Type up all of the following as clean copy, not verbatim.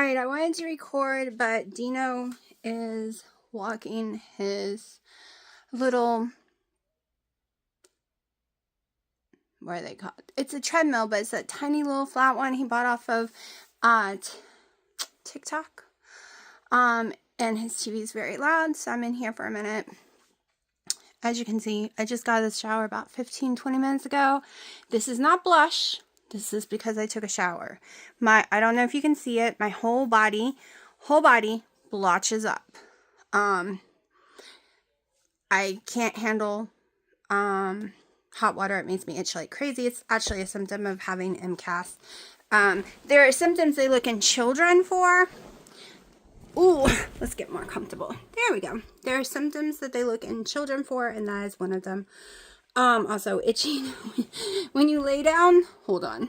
Alright, I wanted to record, but Dino is walking his little, what are they called? It's a treadmill, but it's that tiny little flat one he bought off of TikTok. And his TV is very loud, so I'm in here for a minute. As you can see, I just got out of the shower about 15-20 minutes ago. This is not blush. This is because I took a shower. I don't know if you can see it. My whole body blotches up. I can't handle hot water. It makes me itch like crazy. It's actually a symptom of having MCAS. There are symptoms they look in children for. Ooh, let's get more comfortable. There we go. There are symptoms that they look in children for, and that is one of them. Also itching when you lay down. Hold on.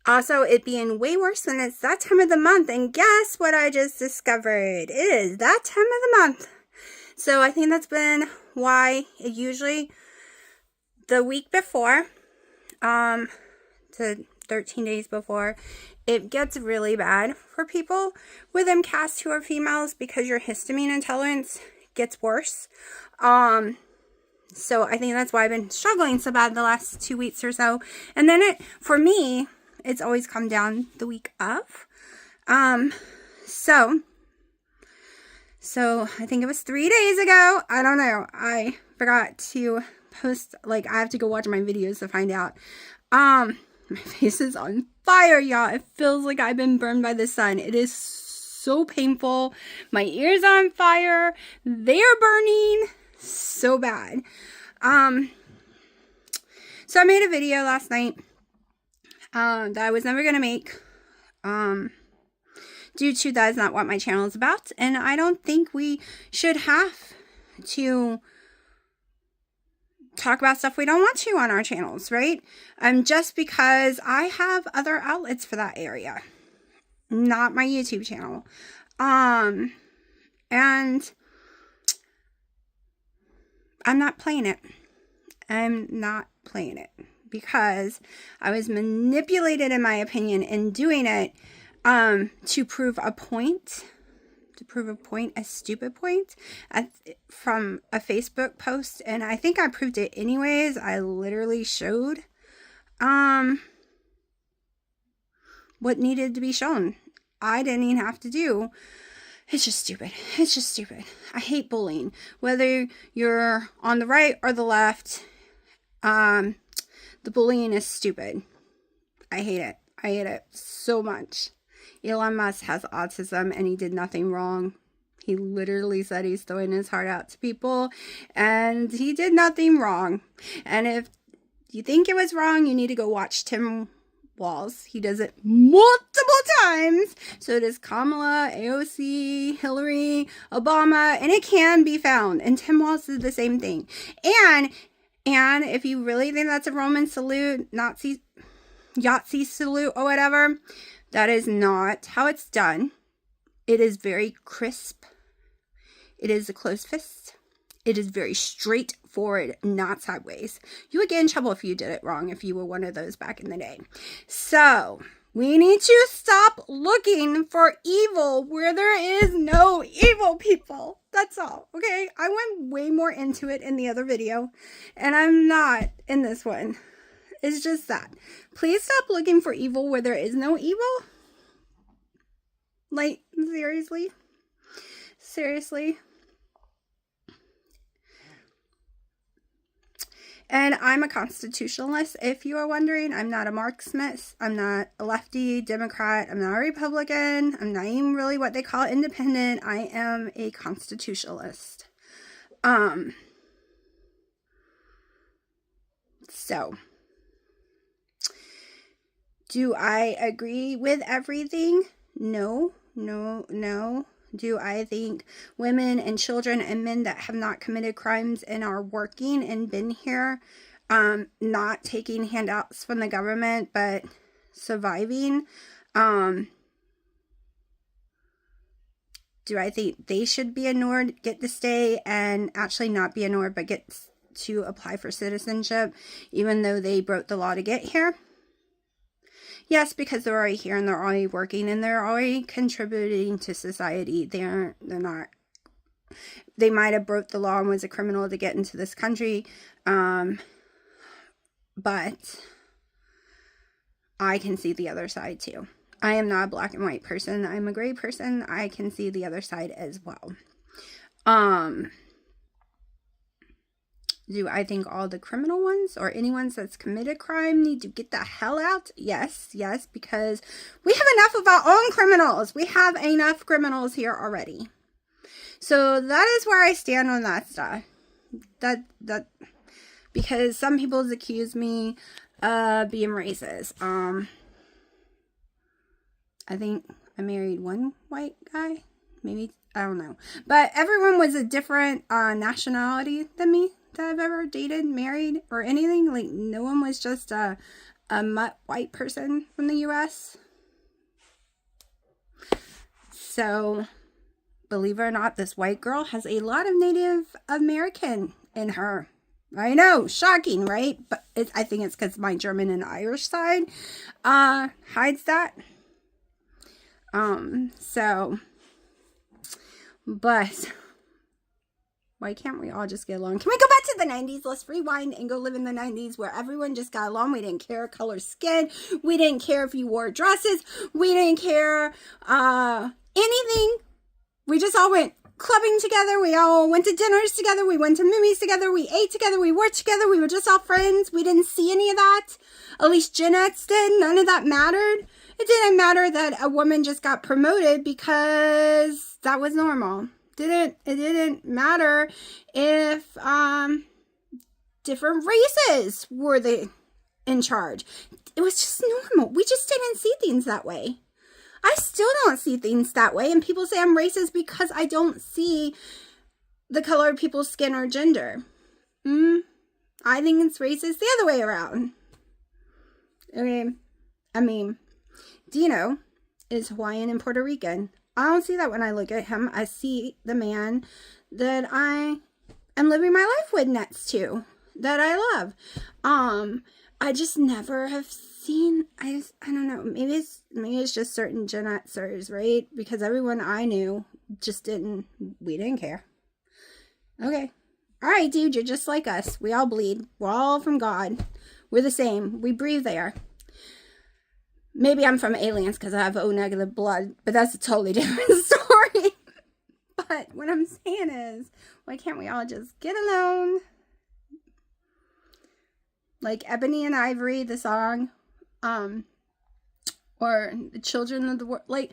Also, it being way worse when it's that time of the month. And guess what I just discovered? It is that time of the month. So I think that's been why it usually the week before, to 13 days before, it gets really bad for people with MCAS who are females because your histamine intolerance gets worse. So I think that's why I've been struggling so bad the last 2 weeks or so. And then for me, it's always come down the week of. So I think it was 3 days ago. I don't know. I forgot to post, I have to go watch my videos to find out. My face is on fire, y'all. It feels like I've been burned by the sun. It is so painful. My ears on fire. They are burning so bad. So I made a video last night that I was never going to make due to that is not what my channel is about, and I don't think we should have to talk about stuff we don't want to on our channels, right? Just because I have other outlets for that area, not my YouTube channel. And I'm not playing it. I'm not playing it because I was manipulated, in my opinion, in doing it to prove a point. A stupid point from a Facebook post. And I think I proved it anyways. I literally showed what needed to be shown. I didn't even have to do. It's just stupid. It's just stupid. I hate bullying. Whether you're on the right or the left, the bullying is stupid. I hate it. I hate it so much. Elon Musk has autism and he did nothing wrong. He literally said he's throwing his heart out to people and he did nothing wrong. And if you think it was wrong, you need to go watch Tim Walz. He does it multiple times. So does Kamala, AOC, Hillary, Obama, and it can be found. And Tim Walz did the same thing. And if you really think that's a Roman salute, Yahtzee salute or whatever, that is not how it's done. It is very crisp. It is a closed fist. It is very straightforward, not sideways. You would get in trouble if you did it wrong, if you were one of those back in the day. So, we need to stop looking for evil where there is no evil, people. That's all, okay? I went way more into it in the other video, and I'm not in this one. It's just that. Please stop looking for evil where there is no evil. Seriously? Seriously? And I'm a constitutionalist, if you are wondering. I'm not a Marxist. I'm not a lefty Democrat. I'm not a Republican. I'm not even really what they call independent. I am a constitutionalist. So, do I agree with everything? No. Do I think women and children and men that have not committed crimes and are working and been here, not taking handouts from the government, but surviving, do I think they should be ignored, get to stay, and actually not be ignored, but get to apply for citizenship, even though they broke the law to get here? Yes, because they're already here and they're already working and they're already contributing to society. They're not. They might have broke the law and was a criminal to get into this country, but I can see the other side too. I am not a black and white person. I'm a gray person. I can see the other side as well. Do I think all the criminal ones or anyone that's committed crime need to get the hell out? Yes, because we have enough of our own criminals. We have enough criminals here already. So that is where I stand on that stuff. That because some people accuse me of being racist. I think I married one white guy. Maybe, I don't know. But everyone was a different nationality than me that I've ever dated, married, or anything. Like, no one was just a mutt white person from the U.S. So, believe it or not, this white girl has a lot of Native American in her. I know, shocking, right? But I think it's because my German and Irish side hides that. But why can't we all just get along? Can we go back to the 90s? Let's rewind and go live in the 90s where everyone just got along. We didn't care color skin. We didn't care if you wore dresses. We didn't care anything. We just all went clubbing together. We all went to dinners together. We went to movies together. We ate together. We worked together. We were just all friends. We didn't see any of that. At least Gen X did. None of that mattered. It didn't matter that a woman just got promoted because that was normal. It didn't matter if different races were in charge. It was just normal. We just didn't see things that way. I still don't see things that way, and people say I'm racist because I don't see the color of people's skin or gender. I think it's racist the other way around. Okay, I mean, Dino is Hawaiian and Puerto Rican. I don't see that when I look at him. I see the man that I am living my life with next to, that I love. I just never have seen, I don't know, maybe it's just certain Gen Xers, right? Because everyone I knew just we didn't care. Okay. All right, dude, you're just like us. We all bleed. We're all from God. We're the same. We breathe there. Maybe I'm from aliens because I have O negative blood, but that's a totally different story. But what I'm saying is, why can't we all just get along? Like Ebony and Ivory, the song, or the Children of the World. Like,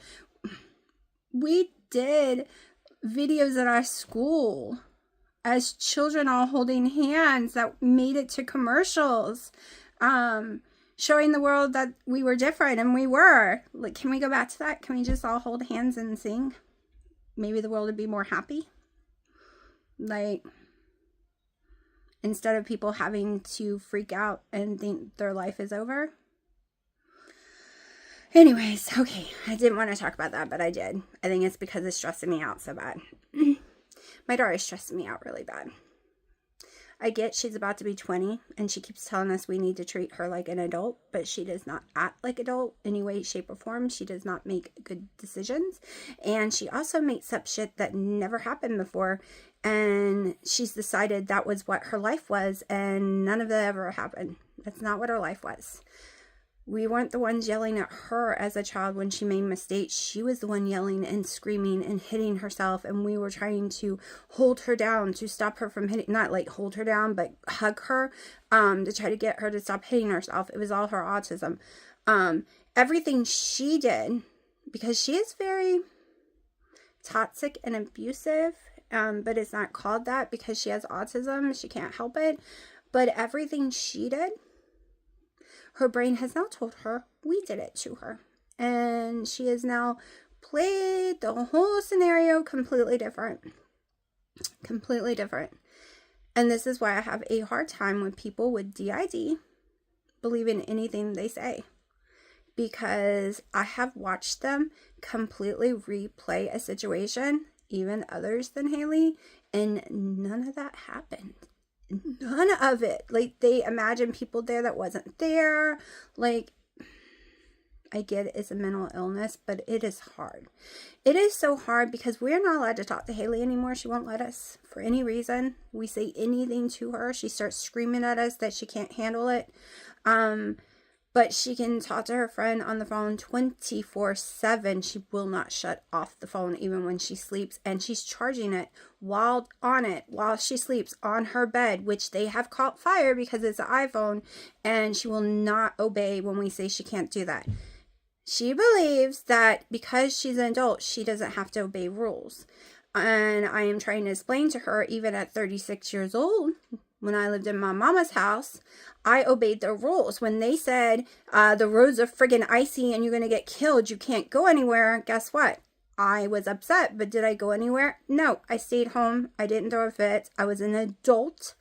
we did videos at our school as children all holding hands that made it to commercials, showing the world that we were different, and we were. Like, can we go back to that? Can we just all hold hands and sing? Maybe the world would be more happy. Like, instead of people having to freak out and think their life is over. Anyways, okay, I didn't want to talk about that, but I did. I think it's because it's stressing me out so bad. My daughter is stressing me out really bad. I get she's about to be 20, and she keeps telling us we need to treat her like an adult, but she does not act like an adult in any way, shape, or form. She does not make good decisions, and she also makes up shit that never happened before, and she's decided that was what her life was, and none of that ever happened. That's not what her life was. We weren't the ones yelling at her as a child when she made mistakes. She was the one yelling and screaming and hitting herself, and we were trying to hold her down to stop her from hitting, not like hold her down, but hug her, to try to get her to stop hitting herself. It was all her autism. Everything she did, because she is very toxic and abusive, but it's not called that because she has autism. She can't help it. But everything she did, her brain has now told her we did it to her. And she has now played the whole scenario completely different. Completely different. And this is why I have a hard time with people with DID believing anything they say. Because I have watched them completely replay a situation, even others than Haley, and none of that happened. None of it. Like, they imagine people there that wasn't there. Like, I get it's a mental illness, but it is hard. It is so hard because we're not allowed to talk to Haley anymore. She won't let us for any reason. We say anything to her, she starts screaming at us that she can't handle it. But she can talk to her friend on the phone 24/7. She will not shut off the phone even when she sleeps. And she's charging it while she sleeps on her bed, which they have caught fire because it's an iPhone. And she will not obey when we say she can't do that. She believes that because she's an adult, she doesn't have to obey rules. And I am trying to explain to her, even at 36 years old, when I lived in my mama's house, I obeyed the rules. When they said, the roads are friggin' icy and you're going to get killed, you can't go anywhere, guess what? I was upset, but did I go anywhere? No, I stayed home. I didn't throw a fit. I was an adult.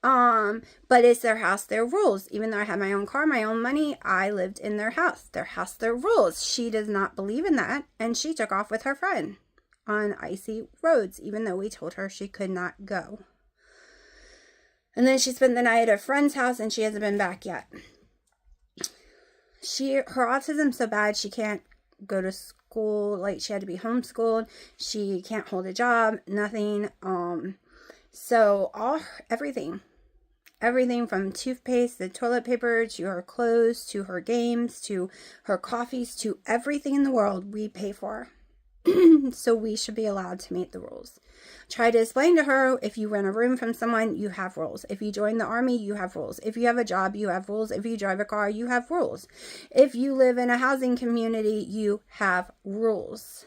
But it's their house, their rules. Even though I had my own car, my own money, I lived in their house. Their house, their rules. She does not believe in that, and she took off with her friend on icy roads, even though we told her she could not go. And then she spent the night at a friend's house and she hasn't been back yet. Her autism's so bad she can't go to school. Like, she had to be homeschooled. She can't hold a job, nothing. So everything from toothpaste to toilet paper to her clothes to her games to her coffees to everything in the world we pay for. So we should be allowed to meet the rules. Try to explain to her, if you rent a room from someone, you have rules. If you join the army, you have rules. If you have a job, you have rules. If you drive a car, you have rules. If you live in a housing community, you have rules.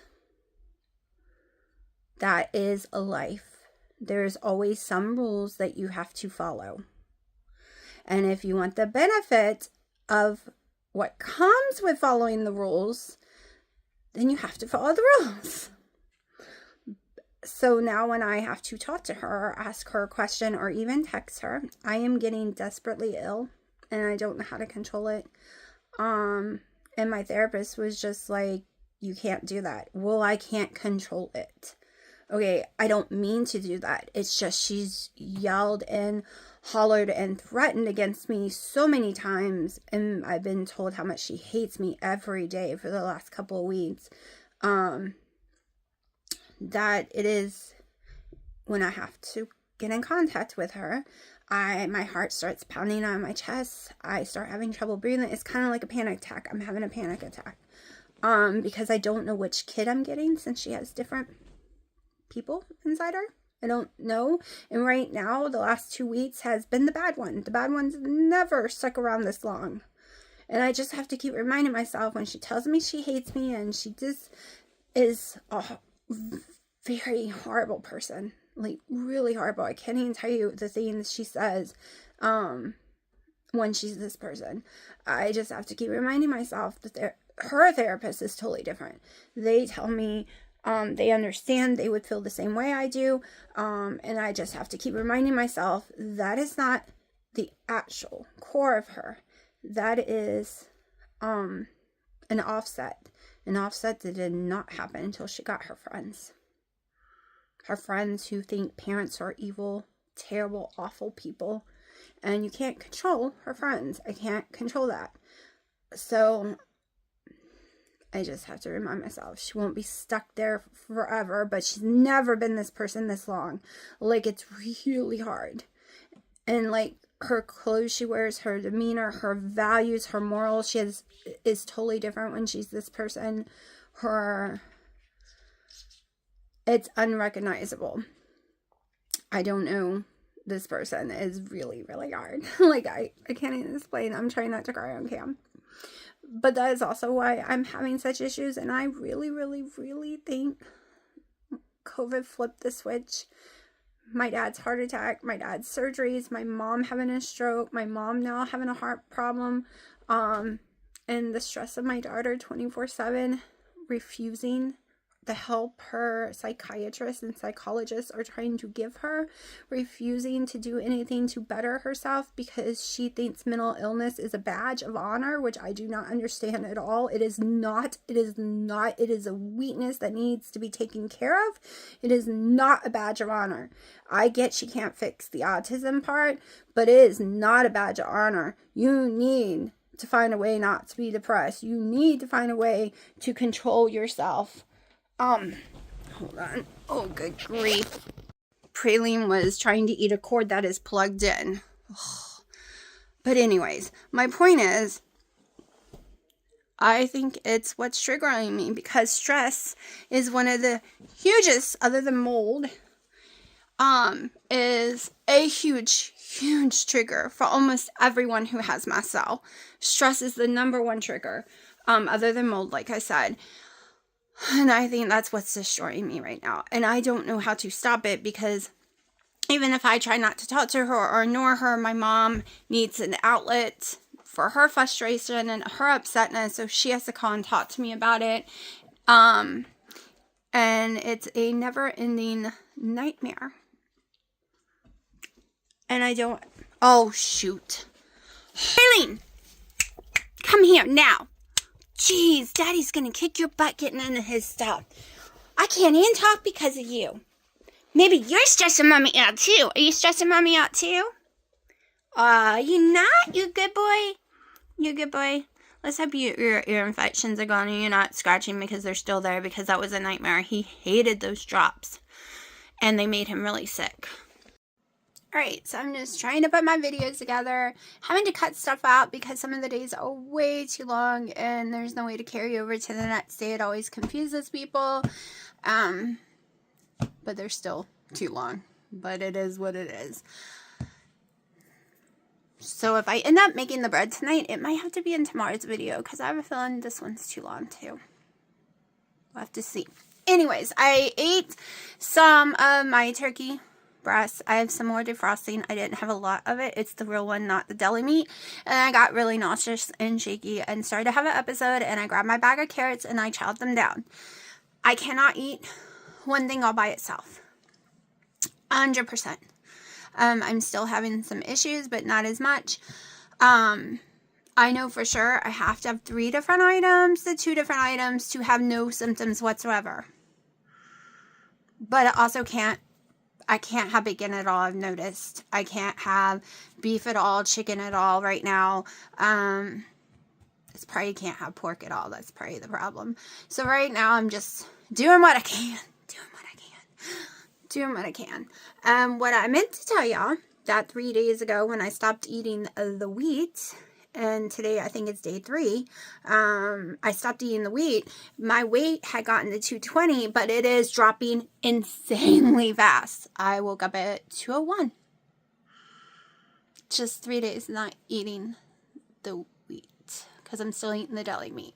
That is a life. There's always some rules that you have to follow. And if you want the benefit of what comes with following the rules, then you have to follow the rules. So now when I have to talk to her or ask her a question or even text her, I am getting desperately ill and I don't know how to control it. And my therapist was just like, you can't do that. Well, I can't control it. Okay, I don't mean to do that. It's just she's yelled and hollered and threatened against me so many times, and I've been told how much she hates me every day for the last couple of weeks. That it is, when I have to get in contact with her, my heart starts pounding on my chest. I start having trouble breathing. It's kind of like a panic attack. I'm having a panic attack because I don't know which kid I'm getting, since she has different people inside her. I don't know. And right now, the last 2 weeks has been the bad one. The bad one's never stuck around this long. And I just have to keep reminding myself, when she tells me she hates me and she just is a very horrible person, like really horrible. I can't even tell you the things she says when she's this person. I just have to keep reminding myself that her therapist is totally different. They tell me they understand, they would feel the same way I do. And I just have to keep reminding myself that is not the actual core of her. That is an offset. An offset that did not happen until she got her friends. Her friends who think parents are evil, terrible, awful people. And you can't control her friends. I can't control that. So I just have to remind myself, she won't be stuck there forever, but she's never been this person this long. Like, it's really hard. And like, her clothes she wears, her demeanor, her values, her morals, is totally different when she's this person. It's unrecognizable. I don't know. This person is really, really hard. Like, I can't even explain. I'm trying not to cry on cam. But that is also why I'm having such issues. And I really, really, really think COVID flipped the switch. My dad's heart attack, my dad's surgeries, my mom having a stroke, my mom now having a heart problem, and the stress of my daughter 24/7 refusing the help her psychiatrists and psychologists are trying to give her, refusing to do anything to better herself because she thinks mental illness is a badge of honor, which I do not understand at all. It is not. It is a weakness that needs to be taken care of. It is not a badge of honor. I get she can't fix the autism part, but it is not a badge of honor. You need to find a way not to be depressed. You need to find a way to control yourself. Hold on. Oh, good grief. Praline was trying to eat a cord that is plugged in. But anyways, my point is, I think it's what's triggering me, because stress is one of the hugest, other than mold, is a huge trigger for almost everyone who has mast cell. Stress is the number one trigger, other than mold, like I said. And I think that's what's destroying me right now. And I don't know how to stop it, because even if I try not to talk to her or ignore her, my mom needs an outlet for her frustration and her upsetness, so she has to call and talk to me about it. And it's a never-ending nightmare. And I don't... Oh, shoot. Eileen! Come here, now. Jeez, Daddy's gonna kick your butt getting into his stuff. I can't even talk because of you. Maybe you're stressing Mommy out, too. Are you stressing Mommy out, too? You not? You good boy? You good boy? Let's hope your ear infections are gone and you're not scratching because they're still there, because that was a nightmare. He hated those drops. And they made him really sick. Alright, so I'm just trying to put my videos together. Having to cut stuff out because some of the days are way too long and there's no way to carry over to the next day. It always confuses people. But they're still too long. But it is what it is. So if I end up making the bread tonight, it might have to be in tomorrow's video, because I have a feeling this one's too long too. We'll have to see. Anyways, I ate some of my turkey breasts. I have some more defrosting. I didn't have a lot of it. It's the real one, not the deli meat. And I got really nauseous and shaky and started to have an episode, and I grabbed my bag of carrots and I chopped them down. I cannot eat one thing all by itself. 100%. I'm still having some issues, but not as much. I know for sure I have to have 3 different items to 2 different items to have no symptoms whatsoever. But I also can't have bacon at all, I've noticed. I can't have beef at all, chicken at all right now. It's probably can't have pork at all. That's probably the problem. So right now I'm just doing what I can. What I meant to tell y'all, that 3 days ago when I stopped eating the wheat, and today I think it's day 3, I stopped eating the wheat. My weight had gotten to 220, but it is dropping insanely fast. I woke up at 201. Just 3 days not eating the wheat, because I'm still eating the deli meat.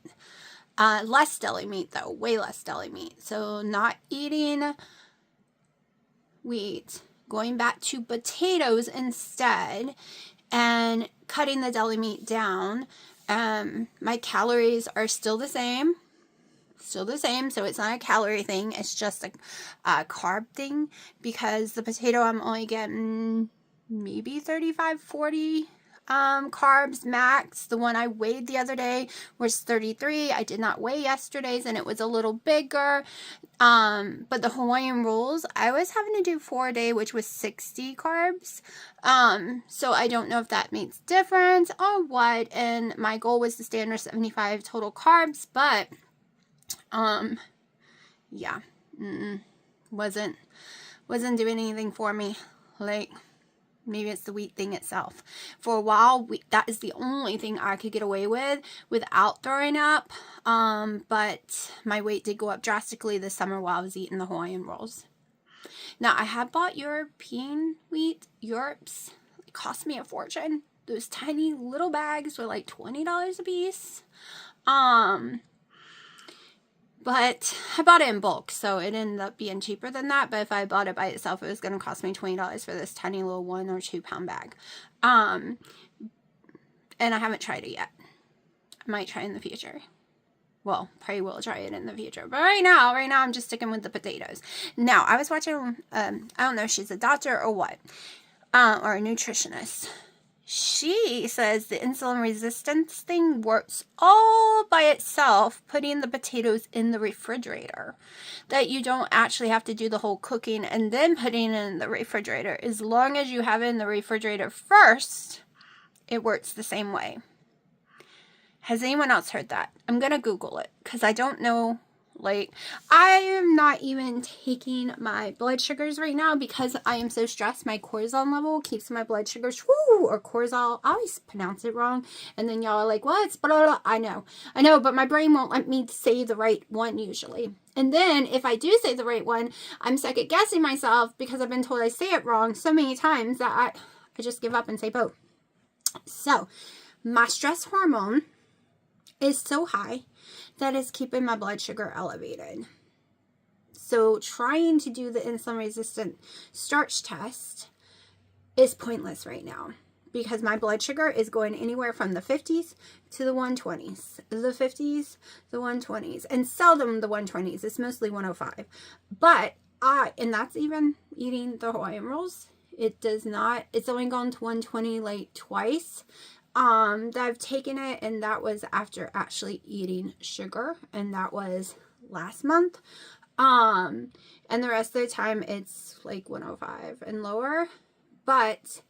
Less deli meat though, way less deli meat. So not eating wheat, going back to potatoes instead, and cutting the deli meat down. My calories are still the same, so it's not a calorie thing, it's just a carb thing, because the potato I'm only getting maybe 35, 40 carbs max. The one I weighed the other day was 33. I did not weigh yesterday's, and it was a little bigger. But the Hawaiian rolls, I was having to do 4 a day, which was 60 carbs. So I don't know if that makes difference or what. And my goal was to stay under 75 total carbs, but yeah, wasn't doing anything for me. Like, maybe it's the wheat thing itself. For a while, that is the only thing I could get away with without throwing up. But my weight did go up drastically this summer while I was eating the Hawaiian rolls. Now, I have bought European wheat. Europe's. It cost me a fortune. Those tiny little bags were like $20 a piece. But I bought it in bulk, so it ended up being cheaper than that. But if I bought it by itself, it was going to cost me $20 for this tiny little 1 or 2 pound bag. And I haven't tried it yet. I might try in the future. Well, probably will try it in the future. But right now I'm just sticking with the potatoes. Now, I was watching, I don't know if she's a doctor or what, or a nutritionist. She says the insulin resistance thing works all by itself, putting the potatoes in the refrigerator. That you don't actually have to do the whole cooking and then putting it in the refrigerator. As long as you have it in the refrigerator first, it works the same way. Has anyone else heard that? I'm going to Google it because I don't know. Like, I am not even taking my blood sugars right now because I am so stressed. My cortisol level keeps my blood sugars, or cortisol. I always pronounce it wrong. And then y'all are like, what? Blah, blah, blah. I know, but my brain won't let me say the right one usually. And then if I do say the right one, I'm second guessing myself because I've been told I say it wrong so many times that I just give up and say both. So my stress hormone is so high that is keeping my blood sugar elevated. So trying to do the insulin resistant starch test is pointless right now because my blood sugar is going anywhere from the 50s to the 120s. The 50s, the 120s, and seldom the 120s. It's mostly 105. But and that's even eating the Hawaiian rolls. It does not, it's only gone to 120 like twice. That I've taken it, and that was after actually eating sugar, and that was last month. And the rest of the time it's like 105 and lower, but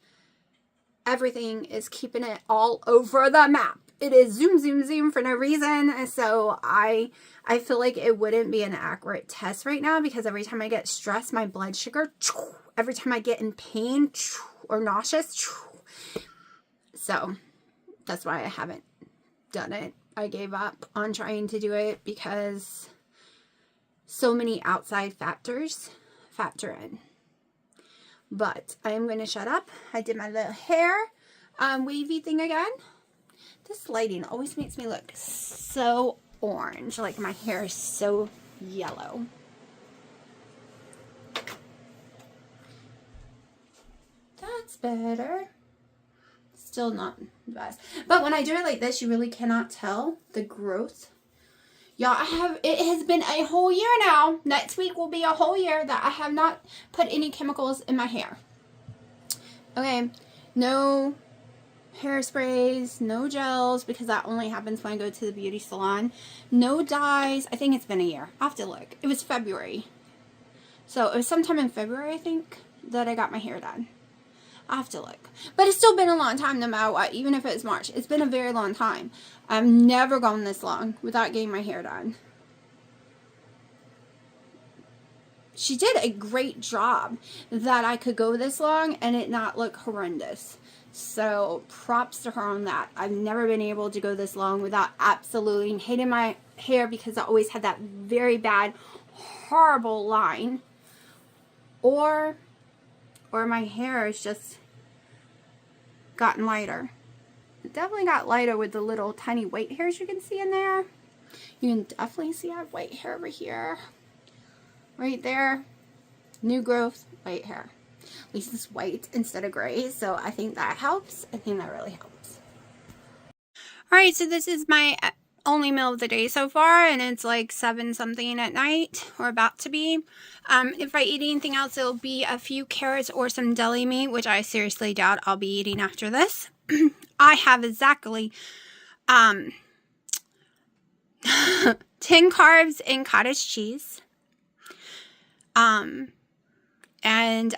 everything is keeping it all over the map. It is zoom, zoom, zoom for no reason. So I feel like it wouldn't be an accurate test right now because every time I get stressed, my blood sugar, every time I get in pain or nauseous, so that's why I haven't done it. I gave up on trying to do it because so many outside factors factor in. But I am going to shut up. I did my little hair wavy thing again. This lighting always makes me look so orange. Like my hair is so yellow. That's better. Still not the best. But when I do it like this, you really cannot tell the growth. Y'all, it has been a whole year now. Next week will be a whole year that I have not put any chemicals in my hair. Okay, no hairsprays, no gels, because that only happens when I go to the beauty salon. No dyes. I think it's been a year. I have to look. It was February. So it was sometime in February, I think, that I got my hair done. I have to look. But it's still been a long time no matter what, even if it's March. It's been a very long time. I've never gone this long without getting my hair done. She did a great job that I could go this long and it not look horrendous. So props to her on that. I've never been able to go this long without absolutely hating my hair because I always had that very bad, horrible line. Or my hair has just gotten lighter. It definitely got lighter with the little tiny white hairs you can see in there. You can definitely see I have white hair over here. Right there. New growth, white hair. At least it's white instead of gray. So I think that helps. I think that really helps. Alright, so this is my only meal of the day so far, and it's like 7 something at night, or about to be. If I eat anything else, it'll be a few carrots or some deli meat, which I seriously doubt I'll be eating after this. I have exactly 10 carbs in cottage cheese. And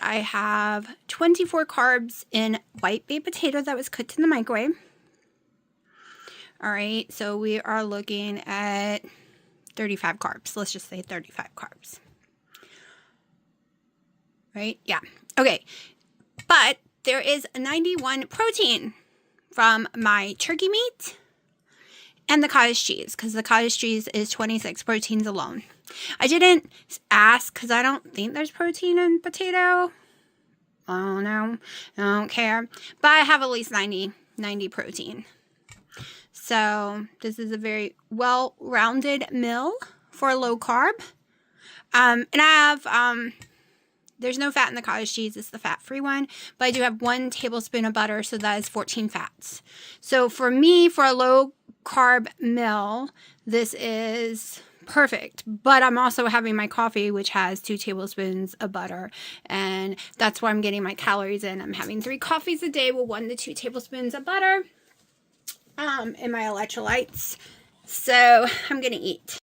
I have 24 carbs in white baked potato that was cooked in the microwave. All right, so we are looking at 35 carbs. Let's just say 35 carbs. Right? Yeah. Okay. But there is 91 protein from my turkey meat and the cottage cheese, because the cottage cheese is 26 proteins alone. I didn't ask because I don't think there's protein in potato. I don't know. I don't care. But I have at least 90 protein. So this is a very well-rounded meal for low carb. And I have, there's no fat in the cottage cheese. It's the fat-free one. But I do have 1 tablespoon of butter, so that is 14 fats. So for me, for a low-carb meal, this is perfect. But I'm also having my coffee, which has 2 tablespoons of butter. And that's where I'm getting my calories in. I'm having 3 coffees a day with 1 to 2 tablespoons of butter. And my electrolytes. So I'm going to eat.